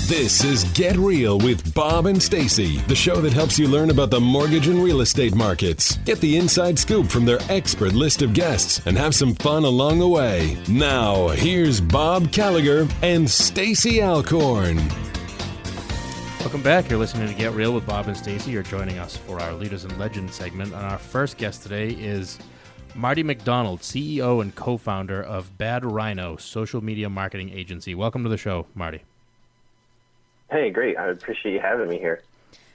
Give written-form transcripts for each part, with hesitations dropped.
This is Get Real with Bob and Stacy, the show that helps you learn about the mortgage and real estate markets. Get the inside scoop from their expert list of guests and have some fun along the way. Now, here's Bob Gallagher and Stacy Alcorn. Welcome back. You're listening to Get Real with Bob and Stacy. You're joining us for our Leaders and Legends segment. And our first guest today is Marty McDonald, CEO and co-founder of Bad Rhino, social media marketing agency. Welcome to the show, Marty. Hey, great. I appreciate you having me here.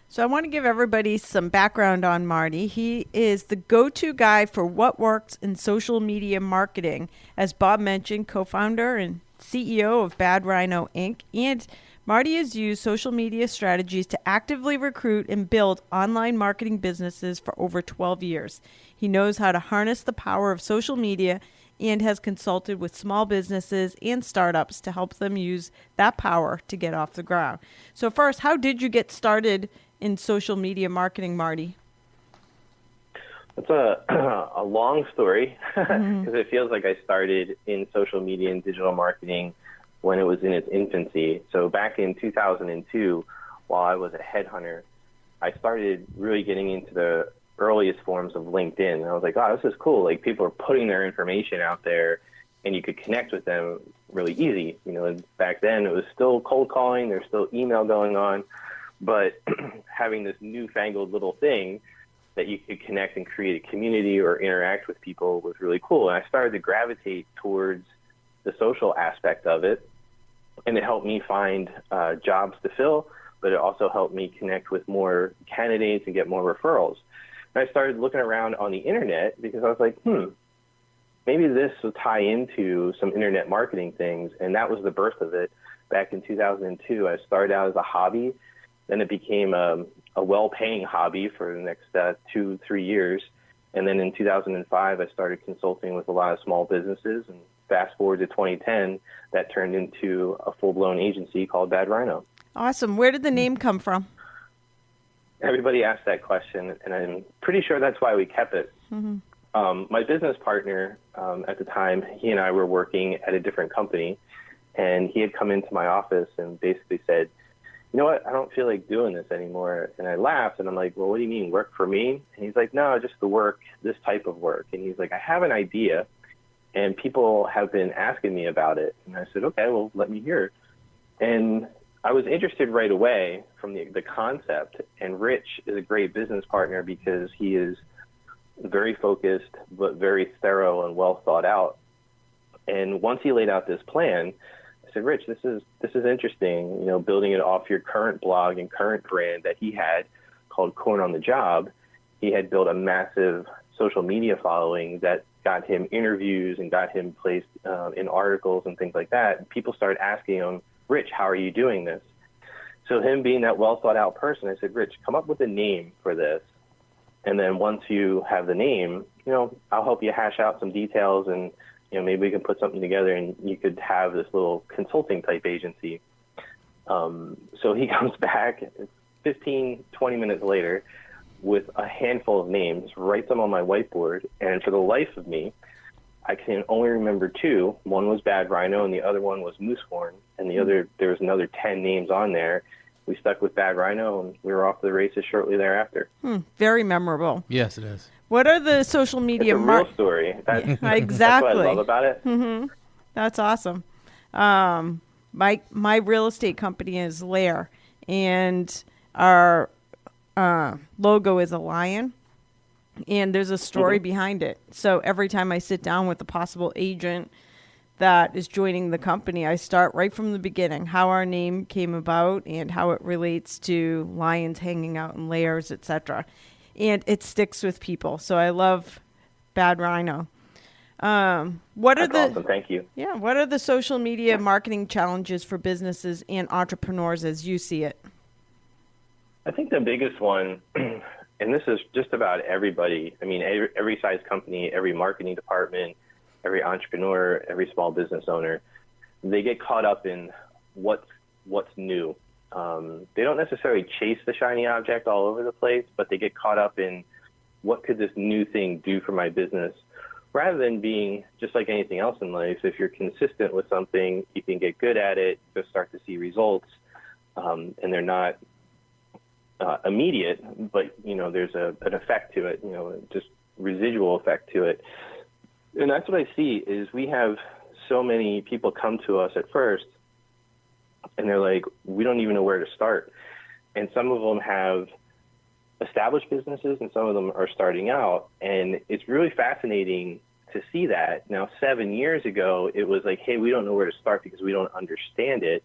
So I want to give everybody some background on Marty. He is the go-to guy for what works in social media marketing. As Bob mentioned, co-founder and CEO of Bad Rhino, Inc. And Marty has used social media strategies to actively recruit and build online marketing businesses for over 12 years. He knows how to harness the power of social media and has consulted with small businesses and startups to help them use that power to get off the ground. So first, how did you get started in social media marketing, Marty? It's a long story because it feels like I started in social media and digital marketing when it was in its infancy. So back in 2002, while I was a headhunter, I started really getting into the earliest forms of LinkedIn. And I was like, oh, this is cool. Like, people are putting their information out there and you could connect with them really easy. You know, back then it was still cold calling, there's still email going on, but having this newfangled little thing that you could connect and create a community or interact with people was really cool. And I started to gravitate towards the social aspect of it, and it helped me find jobs to fill, but it also helped me connect with more candidates and get more referrals. And I started looking around on the internet because I was like, maybe this will tie into some internet marketing things. And that was the birth of it back in 2002. I started out as a hobby. Then it became a well-paying hobby for the next 2-3 years. And then in 2005, I started consulting with a lot of small businesses. And fast forward to 2010, that turned into a full-blown agency called Bad Rhino. Awesome. Where did the name come from? Everybody asked that question, and I'm pretty sure that's why we kept it. My business partner at the time, he and I were working at a different company, and he had come into my office and basically said, you know what, I don't feel like doing this anymore. And I laughed, and I'm like, well, what do you mean, work for me? And he's like, no, just the work, this type of work. And he's like, I have an idea, and people have been asking me about it. And I said, okay, well, let me hear. And I was interested right away from the concept, and Rich is a great business partner because he is very focused but very thorough and well thought out. And once he laid out this plan, I said, Rich, this is interesting, you know, building it off your current blog and current brand that he had called Corn on the Job. He had built a massive social media following that got him interviews and got him placed in articles and things like that. And people started asking him, Rich, how are you doing this? So him being that well thought out person, I said, Rich, come up with a name for this. And then once you have the name, you know, I'll help you hash out some details, and, you know, maybe we can put something together and you could have this little consulting type agency. So he comes back 15, 20 minutes later with a handful of names, writes them on my whiteboard. And for the life of me, I can only remember two. One was Bad Rhino and the other one was Moosehorn. And there was another 10 names on there. We stuck with Bad Rhino, and we were off to the races shortly thereafter. Very memorable. Yes, it is. What are the social media... It's a real story. That's exactly. That's what I love about it. That's awesome. My real estate company is Lair, and our logo is a lion, and there's a story behind it. So every time I sit down with a possible agent that is joining the company, I start right from the beginning, how our name came about and how it relates to lions hanging out in lairs, etc. And it sticks with people. So I love Bad Rhino. That's awesome. Thank you. Yeah. What are the social media marketing challenges for businesses and entrepreneurs as you see it? I think the biggest one, and this is just about everybody. I mean, every size company, every marketing department, every entrepreneur, every small business owner, they get caught up in what's new. They don't necessarily chase the shiny object all over the place, but they get caught up in what could this new thing do for my business, rather than being just like anything else in life. If you're consistent with something, you can get good at it, you'll start to see results. and they're not immediate, but, there's an effect to it, just residual effect to it. And that's what I see is we have so many people come to us at first, and they're like, we don't even know where to start. And some of them have established businesses, and some of them are starting out. And it's really fascinating to see that. Now, 7 years ago, it was like, hey, we don't know where to start because we don't understand it.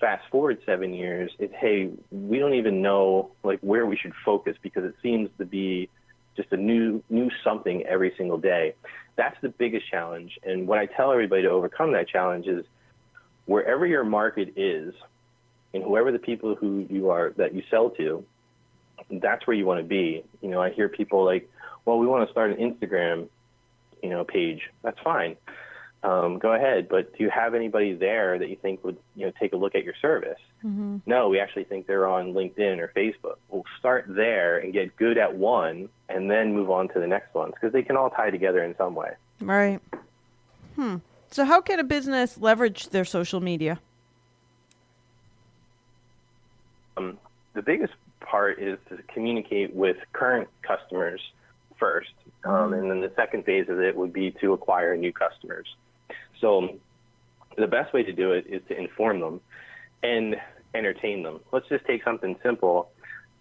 Fast forward 7 years, it's, hey, we don't even know like where we should focus because it seems to be just a new something every single day. That's the biggest challenge. And what I tell everybody to overcome that challenge is wherever your market is and whoever the people who you are that you sell to, that's where you want to be. I hear people like, well, we want to start an Instagram, page. That's fine. Go ahead. But do you have anybody there that you think would, take a look at your service? Mm-hmm. No, we actually think they're on LinkedIn or Facebook. We'll start there and get good at one and then move on to the next ones because they can all tie together in some way. Right. So how can a business leverage their social media? The biggest part is to communicate with current customers first. And then the second phase of it would be to acquire new customers. So the best way to do it is to inform them and entertain them. Let's just take something simple,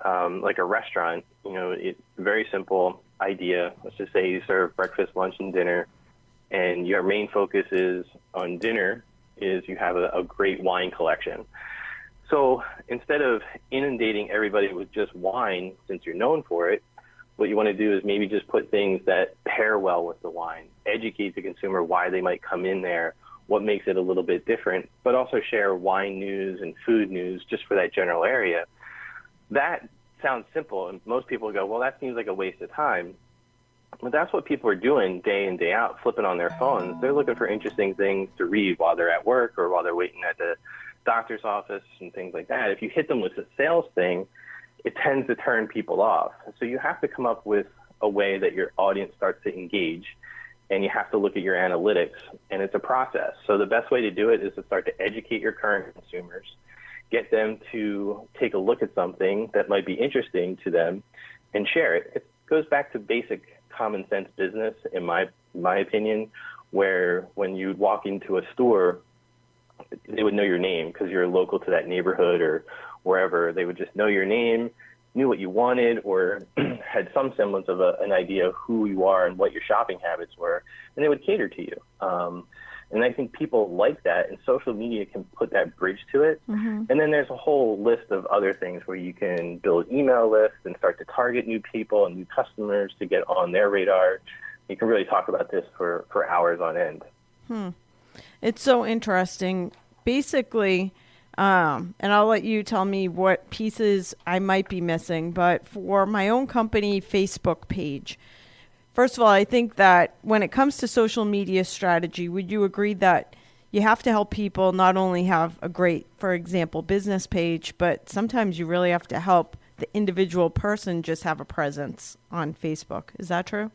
like a restaurant. It's a very simple idea. Let's just say you serve breakfast, lunch, and dinner, and your main focus is on dinner is you have a great wine collection. So instead of inundating everybody with just wine, since you're known for it, what you want to do is maybe just put things that pair well with the wine, educate the consumer why they might come in there, what makes it a little bit different, but also share wine news and food news just for that general area. That sounds simple, and most people go, well, that seems like a waste of time. But that's what people are doing day in, day out, flipping on their phones. They're looking for interesting things to read while they're at work or while they're waiting at the doctor's office and things like that. If you hit them with a sales thing, it tends to turn people off. So you have to come up with a way that your audience starts to engage, and you have to look at your analytics, and it's a process. So the best way to do it is to start to educate your current consumers, get them to take a look at something that might be interesting to them, and share it. It goes back to basic common sense business, in my opinion, where when you walk into a store, they would know your name because you're local to that neighborhood or wherever. They would just know your name, knew what you wanted, or had some semblance of an idea of who you are and what your shopping habits were, and they would cater to you. And I think people like that, and social media can put that bridge to it. Mm-hmm. And then there's a whole list of other things where you can build email lists and start to target new people and new customers to get on their radar. You can really talk about this for hours on end. It's so interesting. Basically, and I'll let you tell me what pieces I might be missing, but for my own company Facebook page, first of all, I think that when it comes to social media strategy, would you agree that you have to help people not only have a great, for example, business page, but sometimes you really have to help the individual person just have a presence on Facebook? Is that true?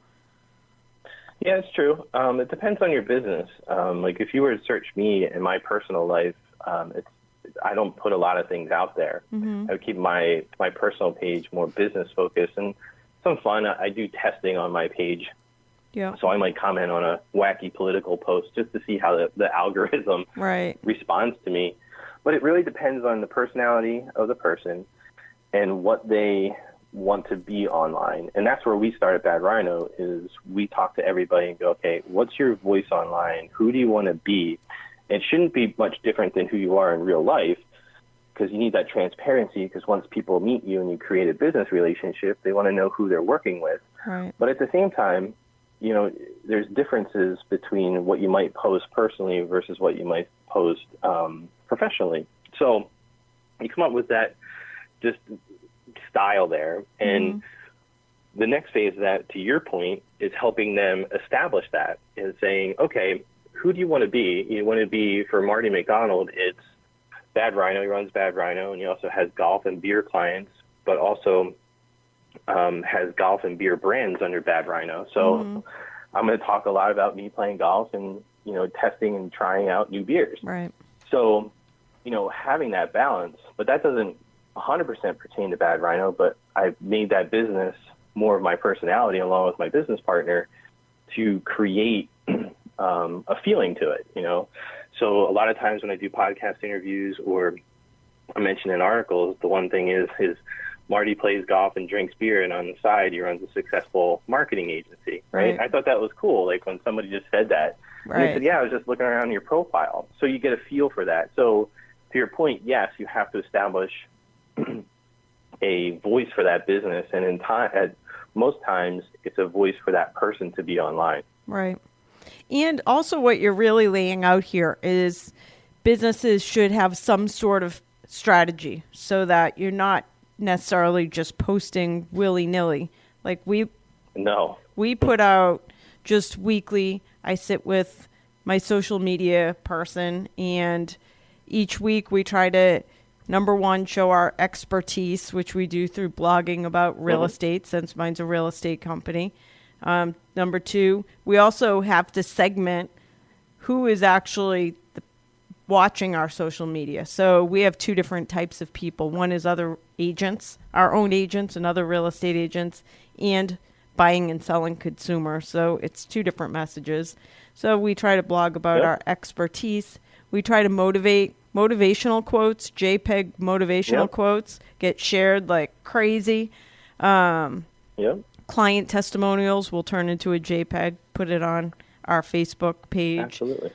Yeah, it's true. It depends on your business. Like if you were to search me in my personal life, I don't put a lot of things out there. Mm-hmm. I would keep my personal page more business focused and some fun. I do testing on my page. Yeah. So I might comment on a wacky political post just to see how the algorithm responds to me. But it really depends on the personality of the person and what they want to be online. And that's where we start at Bad Rhino is we talk to everybody and go, okay, what's your voice online? Who do you want to be? It shouldn't be much different than who you are in real life because you need that transparency because once people meet you and you create a business relationship, they want to know who they're working with. Right. But at the same time, there's differences between what you might post personally versus what you might post professionally. So you come up with that just style there. And the next phase of that, to your point, is helping them establish that and saying, okay, who do you want to be? You want to be, for Marty McDonald, it's Bad Rhino. He runs Bad Rhino, and he also has golf and beer clients, but also has golf and beer brands under Bad Rhino. So I'm going to talk a lot about me playing golf and, testing and trying out new beers. Right. So having that balance, but that doesn't 100% pertain to Bad Rhino, but I've made that business more of my personality along with my business partner to create a feeling to it, So a lot of times when I do podcast interviews or I mention in articles, the one thing is Marty plays golf and drinks beer, and on the side he runs a successful marketing agency, right? I thought that was cool, like when somebody just said that. Right. And they said, yeah, I was just looking around your profile. So you get a feel for that. So to your point, yes, you have to establish a voice for that business, and most times it's a voice for that person to be online. Right. And also what you're really laying out here is businesses should have some sort of strategy so that you're not necessarily just posting willy-nilly. Like we put out just weekly. I sit with my social media person, and each week we try to, number one, show our expertise, which we do through blogging about real estate, since mine's a real estate company. Number two, we also have to segment who is actually watching our social media. So we have two different types of people. One is other agents, our own agents and other real estate agents, and buying and selling consumers. So it's two different messages. So we try to blog about our expertise. We try to motivational quotes, JPEG motivational quotes get shared like crazy. Client testimonials will turn into a JPEG, put it on our Facebook page. Absolutely.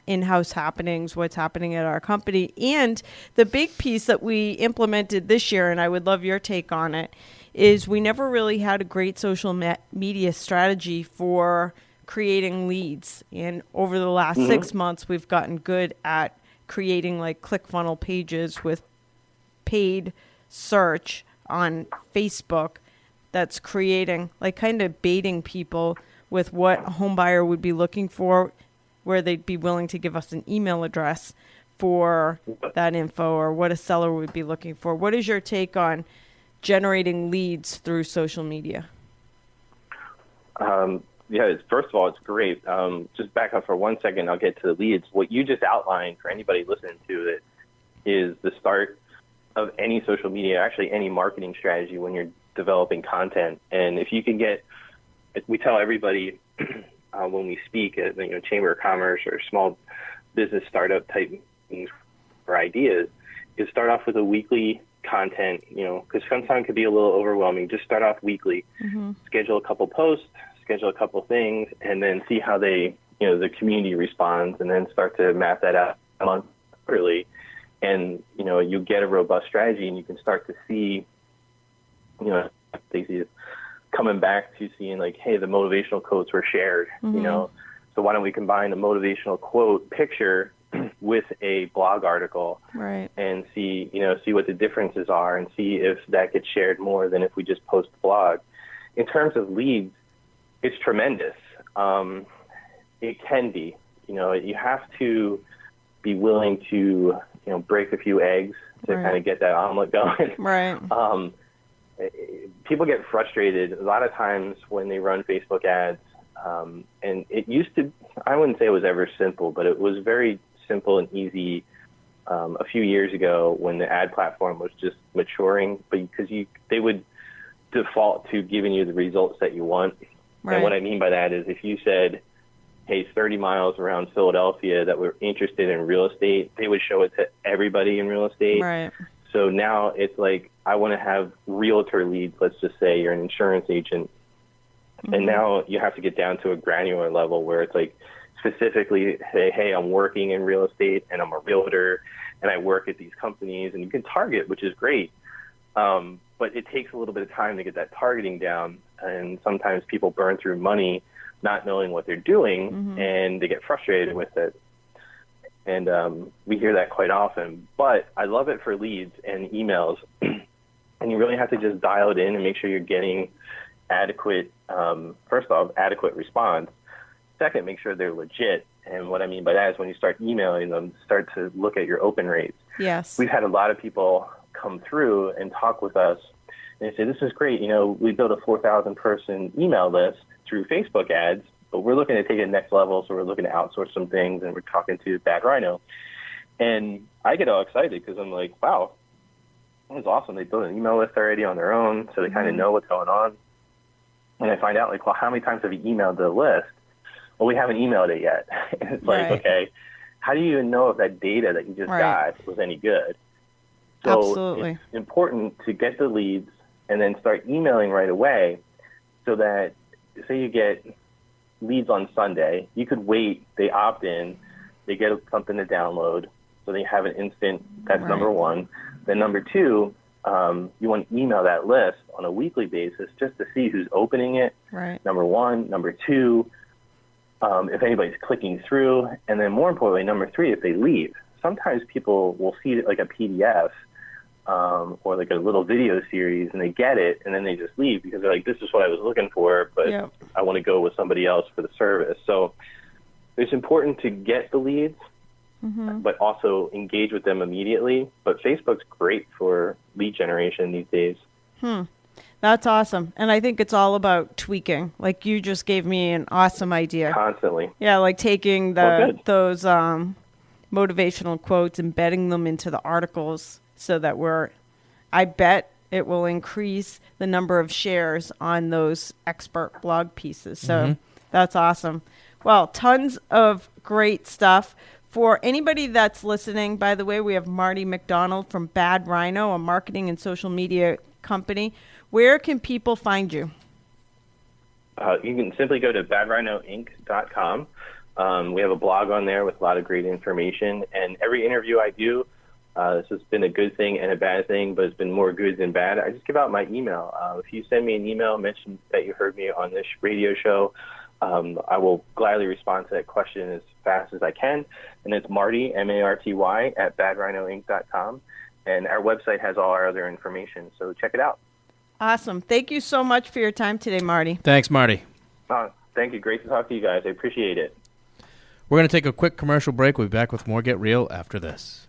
In-house happenings, what's happening at our company. And the big piece that we implemented this year, and I would love your take on it, is we never really had a great social media strategy for creating leads. And over the last 6 months, we've gotten good at creating like ClickFunnels pages with paid search on Facebook that's creating, like kind of baiting people with what a home buyer would be looking for, where they'd be willing to give us an email address for that info, or what a seller would be looking for. What is your take on generating leads through social media? First of all, it's great. Just back up for 1 second. I'll get to the leads. What you just outlined for anybody listening to it is the start of any social media, actually any marketing strategy when you're developing content. And if you can we tell everybody when we speak at Chamber of Commerce or small business startup type meetings for ideas, is start off with a weekly content, because sometimes it could be a little overwhelming. Just start off weekly, schedule a couple posts, schedule a couple things, and then see how the community responds, and then start to map that out monthly. And, you get a robust strategy, and you can start to see, Stacey, coming back to seeing like, hey, the motivational quotes were shared, so why don't we combine the motivational quote picture with a blog article, right? And see what the differences are, and see if that gets shared more than if we just post the blog. In terms of leads, it's tremendous. It can be, you have to be willing to, break a few eggs to kind of get that omelet going. Right. People get frustrated a lot of times when they run Facebook ads. And it used to, I wouldn't say it was ever simple, but it was very simple and easy a few years ago when the ad platform was just maturing, but because they would default to giving you the results that you want. Right. And what I mean by that is if you said, hey, 30 miles around Philadelphia that were interested in real estate, they would show it to everybody in real estate. Right. So now it's like, I want to have realtor leads. Let's just say you're an insurance agent. And now you have to get down to a granular level where it's like specifically say, hey, I'm working in real estate and I'm a realtor and I work at these companies, and you can target, which is great. But it takes a little bit of time to get that targeting down. And sometimes people burn through money not knowing what they're doing, and they get frustrated with it. And we hear that quite often. But I love it for leads and emails. And you really have to just dial it in and make sure you're getting adequate, first off, adequate response. Second, make sure they're legit. And what I mean by that is when you start emailing them, start to look at your open rates. Yes. We've had a lot of people come through and talk with us. And they say, this is great. We built a 4,000 person email list through Facebook ads, but we're looking to take it next level. So we're looking to outsource some things, and we're talking to Bad Rhino. And I get all excited because I'm like, wow, that was awesome. They built an email list already on their own, so they kind of know what's going on. And I find out, like, well, how many times have you emailed the list? Well, we haven't emailed it yet. And it's like, okay, how do you even know if that data that you just got was any good? So Absolutely. It's important to get the leads and then start emailing right away so that, say you get leads on Sunday, you could wait, they opt in, they get something to download, so they have an instant, that's number one. Then number two, you want to email that list on a weekly basis just to see who's opening it, number one. Number two, if anybody's clicking through. And then more importantly, number three, if they leave. Sometimes people will see it like a PDF or like a little video series, and they get it, and then they just leave because they're like, this is what I was looking for, but I want to go with somebody else for the service. So it's important to get the leads, but also engage with them immediately. But Facebook's great for lead generation these days. That's awesome. And I think it's all about tweaking. Like you just gave me an awesome idea. Constantly. Yeah, like taking those motivational quotes, embedding them into the articles so that I bet it will increase the number of shares on those expert blog pieces. So that's awesome. Well, tons of great stuff. For anybody that's listening, by the way, we have Marty McDonald from Bad Rhino, a marketing and social media company. Where can people find you? You can simply go to badrhinoinc.com. We have a blog on there with a lot of great information. And every interview I do, this has been a good thing and a bad thing, but it's been more good than bad. I just give out my email. If you send me an email, mention that you heard me on this radio show, I will gladly respond to that question as fast as I can. And it's Marty, M-A-R-T-Y, at badrhinoinc.com. And our website has all our other information, so check it out. Awesome. Thank you so much for your time today, Marty. Thanks, Marty. Thank you. Great to talk to you guys. I appreciate it. We're going to take a quick commercial break. We'll be back with more Get Real after this.